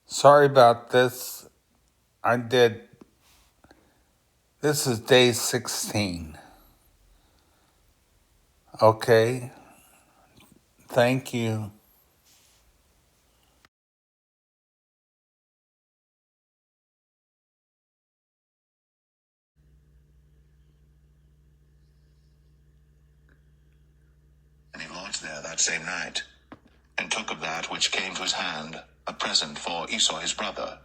Sorry about this. I did. This is day 16. Okay. Thank you. And he lodged there that same night, and took of that which came to his hand a present for Esau his brother,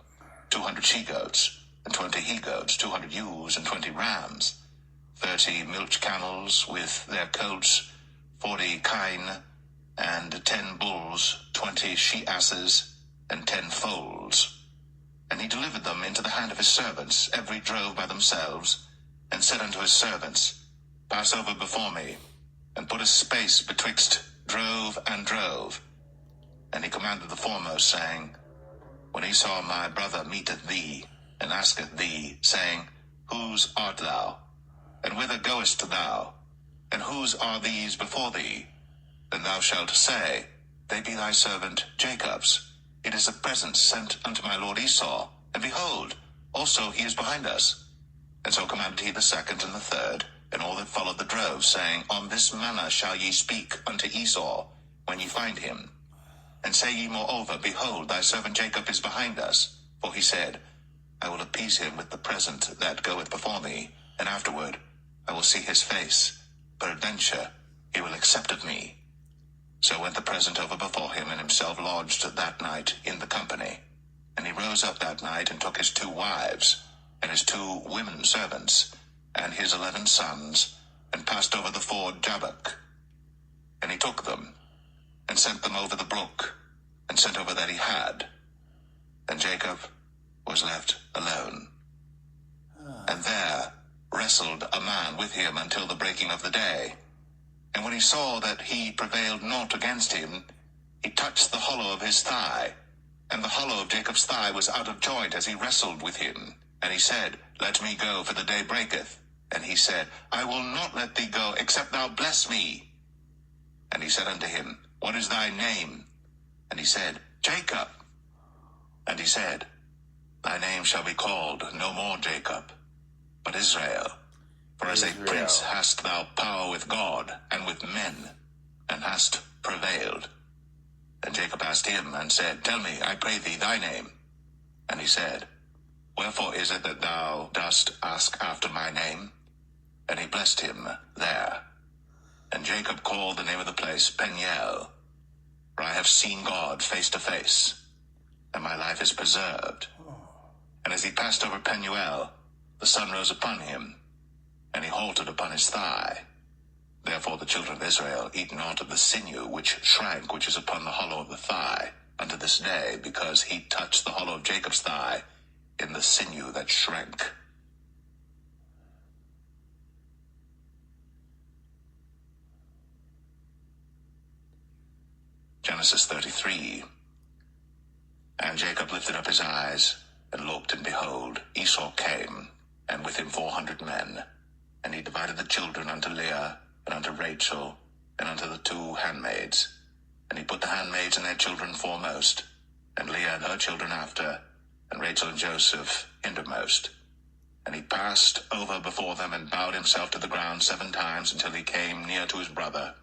200 she-goats, and 20 he-goats, 200 ewes, and 20 rams, 30 milch camels with their coats, 40 kine, and 10 bulls, 20 she-asses, and 10 foals. And he delivered them into the hand of his servants, every drove by themselves, and said unto his servants, Pass over before me, and put a space betwixt drove and drove. And he commanded the foremost, saying, When Esau my brother meeteth thee, and asketh thee, saying, Whose art thou? And whither goest thou? And whose are these before thee? Then thou shalt say, They be thy servant Jacob's. It is a present sent unto my lord Esau, and behold, also he is behind us. And so commanded he the second and the third, and all that followed the drove, saying, On this manner shall ye speak unto Esau, when ye find him. And say ye moreover, Behold, thy servant Jacob is behind us. For he said, I will appease him with the present that goeth before me, and afterward I will see his face. Peradventure he will accept of me. So went the present over before him, and himself lodged that night in the company. And he rose up that night, and took his 2 wives, and his 2 women servants, and his 11 sons, and passed over the ford Jabbok. And he took them, and sent them over the brook, and sent over that he had. And Jacob was left alone. And there wrestled a man with him until the breaking of the day. And when he saw that he prevailed not against him, he touched the hollow of his thigh. And the hollow of Jacob's thigh was out of joint as he wrestled with him. And he said, Let me go, for the day breaketh. And he said, I will not let thee go, except thou bless me. And he said unto him, What is thy name? And he said, Jacob. And he said, Thy name shall be called no more Jacob, but Israel. For as a prince hast thou power with God and with men, and hast prevailed. And Jacob asked him, and said, Tell me, I pray thee, thy name. And he said, Wherefore is it that thou dost ask after my name? And he blessed him there. And Jacob called the name of the place Peniel, for I have seen God face to face, and my life is preserved. And as he passed over Penuel, the sun rose upon him, and he halted upon his thigh. Therefore the children of Israel eat not of the sinew which shrank, which is upon the hollow of the thigh, unto this day, because he touched the hollow of Jacob's thigh in the sinew that shrank. Genesis 33. And Jacob lifted up his eyes, and looked, and behold, Esau came, and with him 400 men. And he divided the children unto Leah, and unto Rachel, and unto the 2 handmaids. And he put the handmaids and their children foremost, and Leah and her children after, and Rachel and Joseph hindermost. And he passed over before them, and bowed himself to the ground 7 times, until he came near to his brother.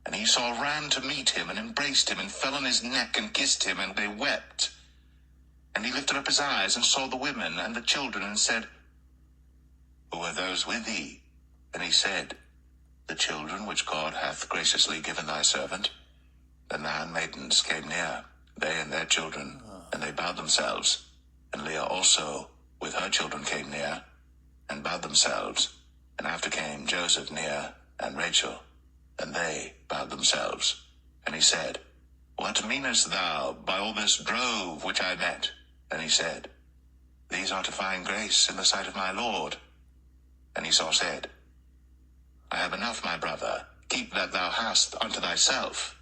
And Esau ran to meet him, and embraced him, and fell on his neck, and kissed him, and they wept. And he lifted up his eyes, and saw the women and the children, and said, Who are those with thee? And he said, The children which God hath graciously given thy servant. Then the handmaidens came near, they and their children, and they bowed themselves. And Leah also with her children came near, and bowed themselves. And after came Joseph near, and Rachel, and they bowed themselves. And he said, What meanest thou by all this drove which I met? And he said, These are to find grace in the sight of my Lord. And Esau said, I have enough, my brother, keep that thou hast unto thyself.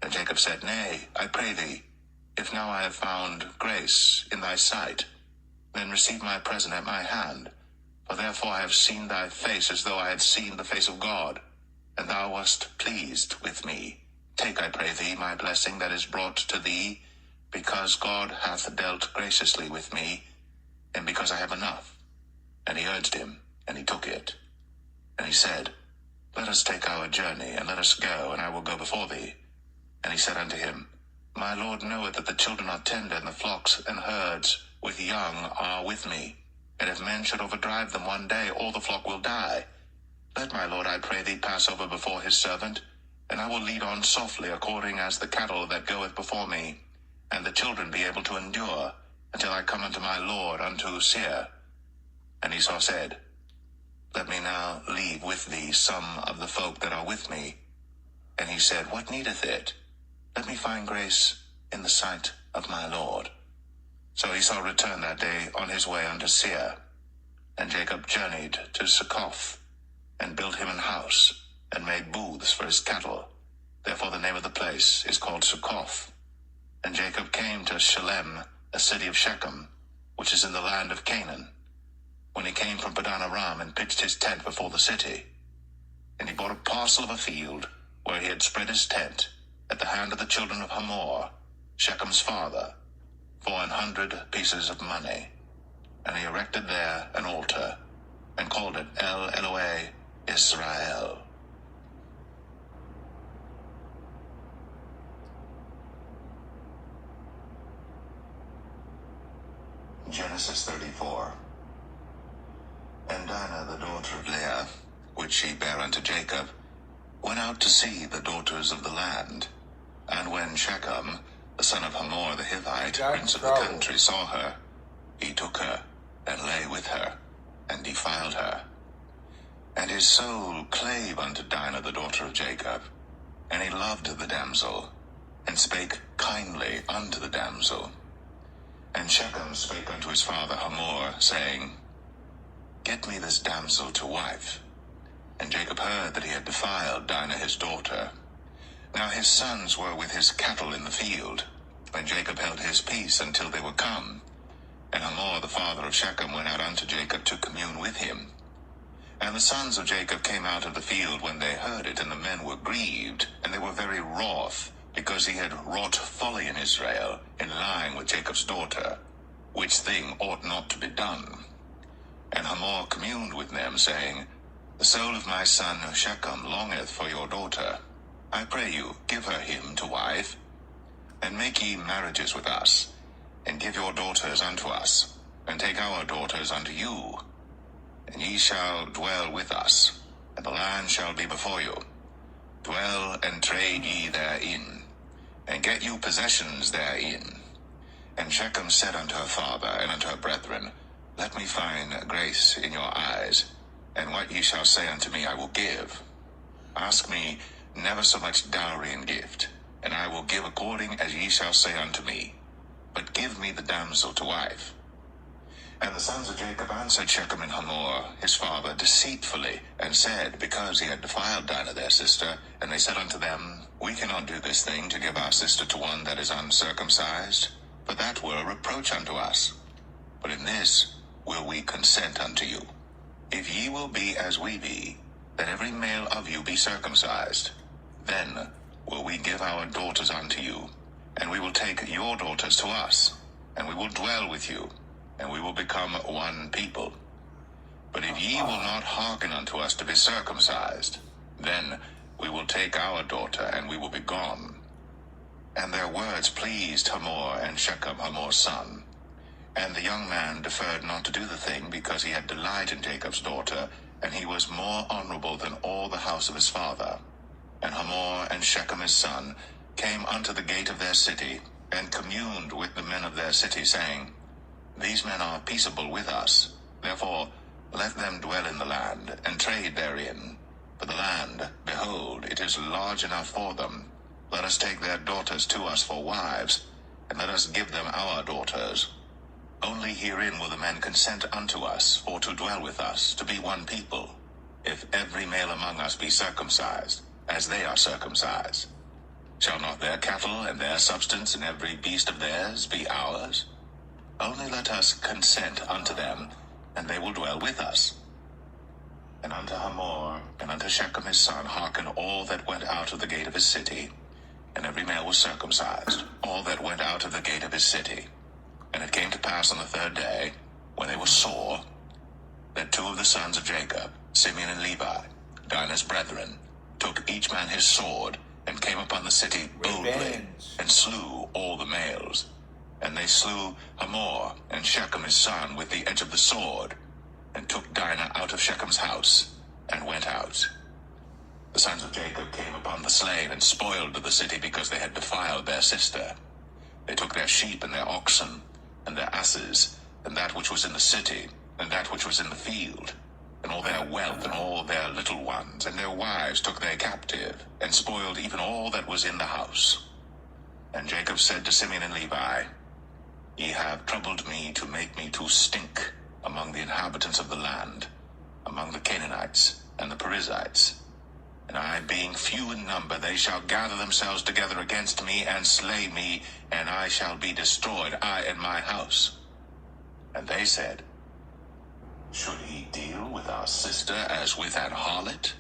And Jacob said, Nay, I pray thee, if now I have found grace in thy sight, then receive my present at my hand. For therefore I have seen thy face as though I had seen the face of God, and thou wast pleased with me. Take, I pray thee, my blessing that is brought to thee, because God hath dealt graciously with me, and because I have enough. And he urged him, and he took it. And he said, Let us take our journey, and let us go, and I will go before thee. And he said unto him, My Lord knoweth that the children are tender, and the flocks and herds with young are with me. And if men should overdrive them one day, all the flock will die. Let my Lord, I pray thee, pass over before his servant, and I will lead on softly according as the cattle that goeth before me, and the children be able to endure, until I come unto my Lord unto Seir. And Esau said, Let me now leave with thee some of the folk that are with me. And he said, What needeth it? Let me find grace in the sight of my Lord. So Esau returned that day on his way unto Seir. And Jacob journeyed to Succoth, and built him an house, and made booths for his cattle. Therefore the name of the place is called Succoth. And Jacob came to Shalem, a city of Shechem, which is in the land of Canaan, when he came from Padan Aram, and pitched his tent before the city. And he bought a parcel of a field, where he had spread his tent, at the hand of the children of Hamor, Shechem's father, for 100 pieces of money. And he erected there an altar, and called it El Elohe Israel. Genesis 34. And Dinah, the daughter of Leah, which she bare unto Jacob, went out to see the daughters of the land. And when Shechem, the son of Hamor the Hivite, prince of the country, saw her, he took her, and lay with her, and defiled her. And his soul clave unto Dinah, the daughter of Jacob, and he loved the damsel, and spake kindly unto the damsel. And Shechem spake unto his father Hamor, saying, Get me this damsel to wife. And Jacob heard that he had defiled Dinah his daughter. Now his sons were with his cattle in the field, and Jacob held his peace until they were come. And Hamor the father of Shechem went out unto Jacob to commune with him. And the sons of Jacob came out of the field when they heard it, and the men were grieved, and they were very wroth, because he had wrought folly in Israel, in lying with Jacob's daughter, which thing ought not to be done. And Hamor communed with them, saying, The soul of my son Shechem longeth for your daughter. I pray you, give her him to wife, and make ye marriages with us, and give your daughters unto us, and take our daughters unto you. And ye shall dwell with us, and the land shall be before you. Dwell and trade ye therein, and get you possessions therein. And Shechem said unto her father and unto her brethren, Let me find grace in your eyes, and what ye shall say unto me I will give. Ask me never so much dowry and gift, and I will give according as ye shall say unto me. But give me the damsel to wife. And the sons of Jacob answered Shechem and Hamor his father deceitfully, and said, because he had defiled Dinah their sister, and they said unto them, We cannot do this thing to give our sister to one that is uncircumcised, for that were a reproach unto us. But in this will we consent unto you. If ye will be as we be, that every male of you be circumcised, then will we give our daughters unto you, and we will take your daughters to us, and we will dwell with you, and we will become one people. But if ye will not hearken unto us to be circumcised, then we will take our daughter, and we will be gone. And their words pleased Hamor and Shechem, Hamor's son. And the young man deferred not to do the thing, because he had delight in Jacob's daughter, and he was more honorable than all the house of his father. And Hamor and Shechem his son came unto the gate of their city, and communed with the men of their city, saying, These men are peaceable with us, therefore let them dwell in the land, and trade therein. For the land, behold, it is large enough for them. Let us take their daughters to us for wives, and let us give them our daughters. Only herein will the men consent unto us, for to dwell with us, to be one people, if every male among us be circumcised, as they are circumcised. Shall not their cattle and their substance and every beast of theirs be ours? Only let us consent unto them, and they will dwell with us. And unto Hamor and unto Shechem his son hearken all that went out of the gate of his city, and every male was circumcised. All that went out out of the gate of his city. And it came to pass on the third day, when they were sore, that two of the sons of Jacob, Simeon and Levi, Dinah's brethren, took each man his sword, and came upon the city boldly, Revenge. and slew all the males. And they slew Hamor and Shechem his son with the edge of the sword, and took Dinah out of Shechem's house, and went out. The sons of Jacob came upon the slain, and spoiled the city, because they had defiled their sister. They took their sheep and their oxen, and their asses, and that which was in the city, and that which was in the field, and all their wealth, and all their little ones, and their wives took they captive, and spoiled even all that was in the house. And Jacob said to Simeon and Levi, Ye have troubled me to make me to stink among the inhabitants of the land, among the Canaanites and the Perizzites. And I, being few in number, they shall gather themselves together against me, and slay me, and I shall be destroyed, I and my house. And they said, Should he deal with our sister as with an harlot?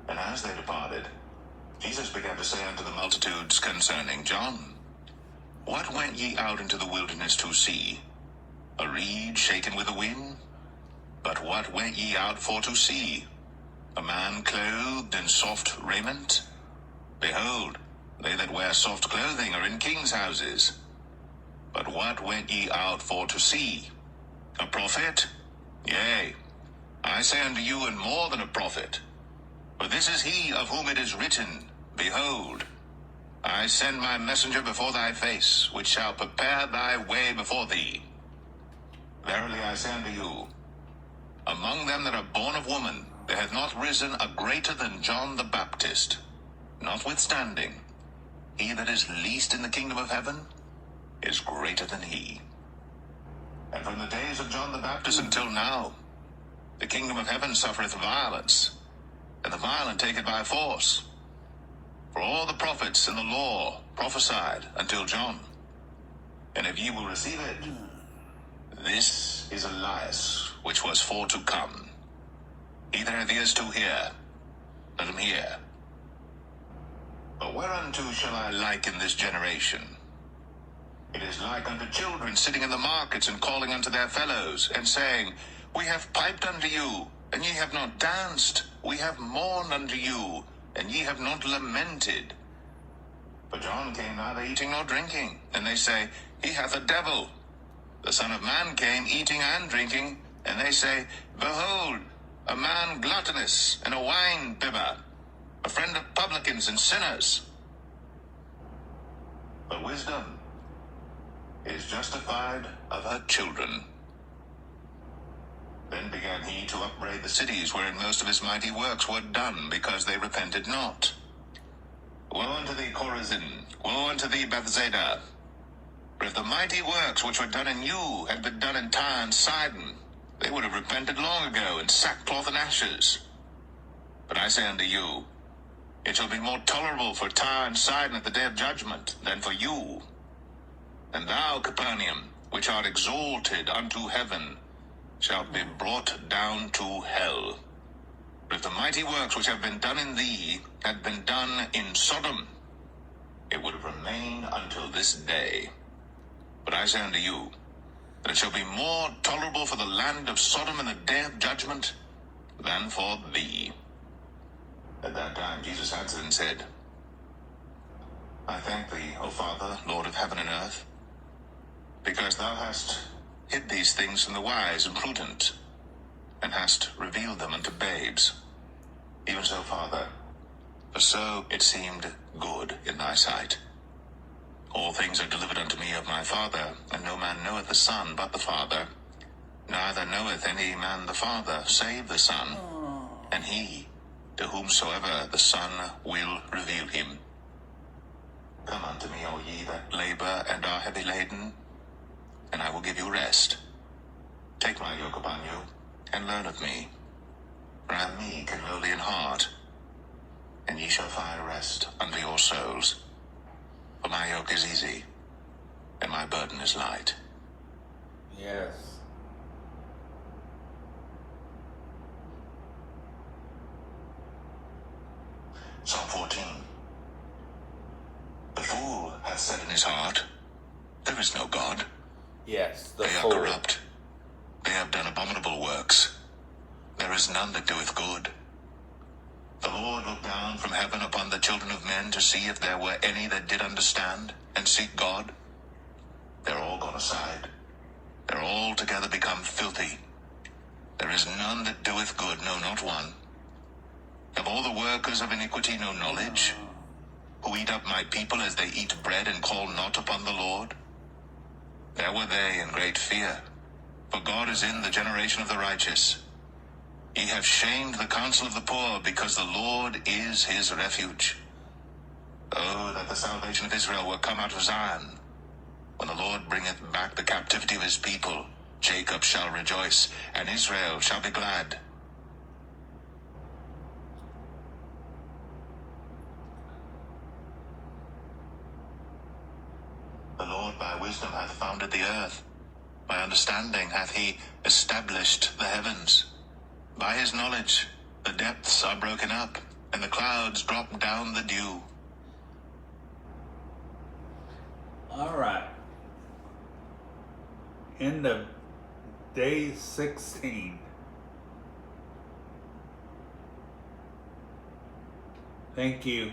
And as they departed, Jesus began to say unto the multitudes concerning John, What went ye out into the wilderness to see? A reed shaken with a wind? But what went ye out for to see? A man clothed in soft raiment? Behold, they that wear soft clothing are in kings' houses. But what went ye out for to see? A prophet? Yea, I say unto you, and more than a prophet. For this is he of whom it is written, Behold, I send my messenger before thy face, which shall prepare thy way before thee. Verily I say unto you, among them that are born of woman, there hath not risen a greater than John the Baptist. Notwithstanding, he that is least in the kingdom of heaven is greater than he. And from the days of John the Baptist until now, the kingdom of heaven suffereth violence, and the violent take it by force. For all the prophets and the law prophesied until John. And if ye will receive it, this is Elias, which was for to come. He that hath ears to hear, let him hear. But whereunto shall I liken this generation? It is like unto children sitting in the markets, and calling unto their fellows, and saying, We have piped unto you, and ye have not danced. We have mourned unto you, and ye have not lamented. For John came neither eating nor drinking, and they say, He hath a devil. The Son of Man came eating and drinking, and they say, Behold, a man gluttonous, and a wine bibber, a friend of publicans and sinners. But wisdom is justified of her children. Then began he to upbraid the cities wherein most of his mighty works were done, because they repented not. Woe unto thee, Chorazin! Woe unto thee, Bethsaida! For if the mighty works which were done in you had been done in Tyre and Sidon, they would have repented long ago in sackcloth and ashes. But I say unto you, it shall be more tolerable for Tyre and Sidon at the day of judgment than for you. And thou, Capernaum, which art exalted unto heaven, shalt be brought down to hell. But if the mighty works which have been done in thee had been done in Sodom, it would have remained until this day. But I say unto you, that it shall be more tolerable for the land of Sodom in the day of judgment than for thee. At that time Jesus answered and said, I thank thee, O Father, Lord of heaven and earth, because thou hast hid these things from the wise and prudent, and hast revealed them unto babes. Even so, Father, for so it seemed good in thy sight. All things are delivered unto me of my Father, and no man knoweth the Son but the Father, neither knoweth any man the Father save the Son, and he to whomsoever the Son will reveal him. Come unto me, all ye that labor and are heavy laden, and I will give you rest. Take my yoke upon you, and learn of me, for I am meek and lowly in heart, and ye shall find rest unto your souls. For my yoke is easy, and my burden is light. Yes. his heart, there is no God. Yes, the They are fool. corrupt. They have done abominable works. There is none that doeth good. The Lord looked down from heaven upon the children of men to see if there were any that did understand and seek God. They're all gone aside. They're all together become filthy. There is none that doeth good, no, not one. Have all the workers of iniquity no knowledge? Who eat up my people as they eat bread and call not upon the Lord? There were they in great fear, for God is in the generation of the righteous. Ye have shamed the counsel of the poor, because the Lord is his refuge. Oh, that the salvation of Israel were come out of Zion. When the Lord bringeth back the captivity of his people, Jacob shall rejoice, and Israel shall be glad. The Lord by wisdom hath founded the earth. By understanding hath he established the heavens. By his knowledge the depths are broken up, and the clouds drop down the dew. All right. End of day 16. Thank you.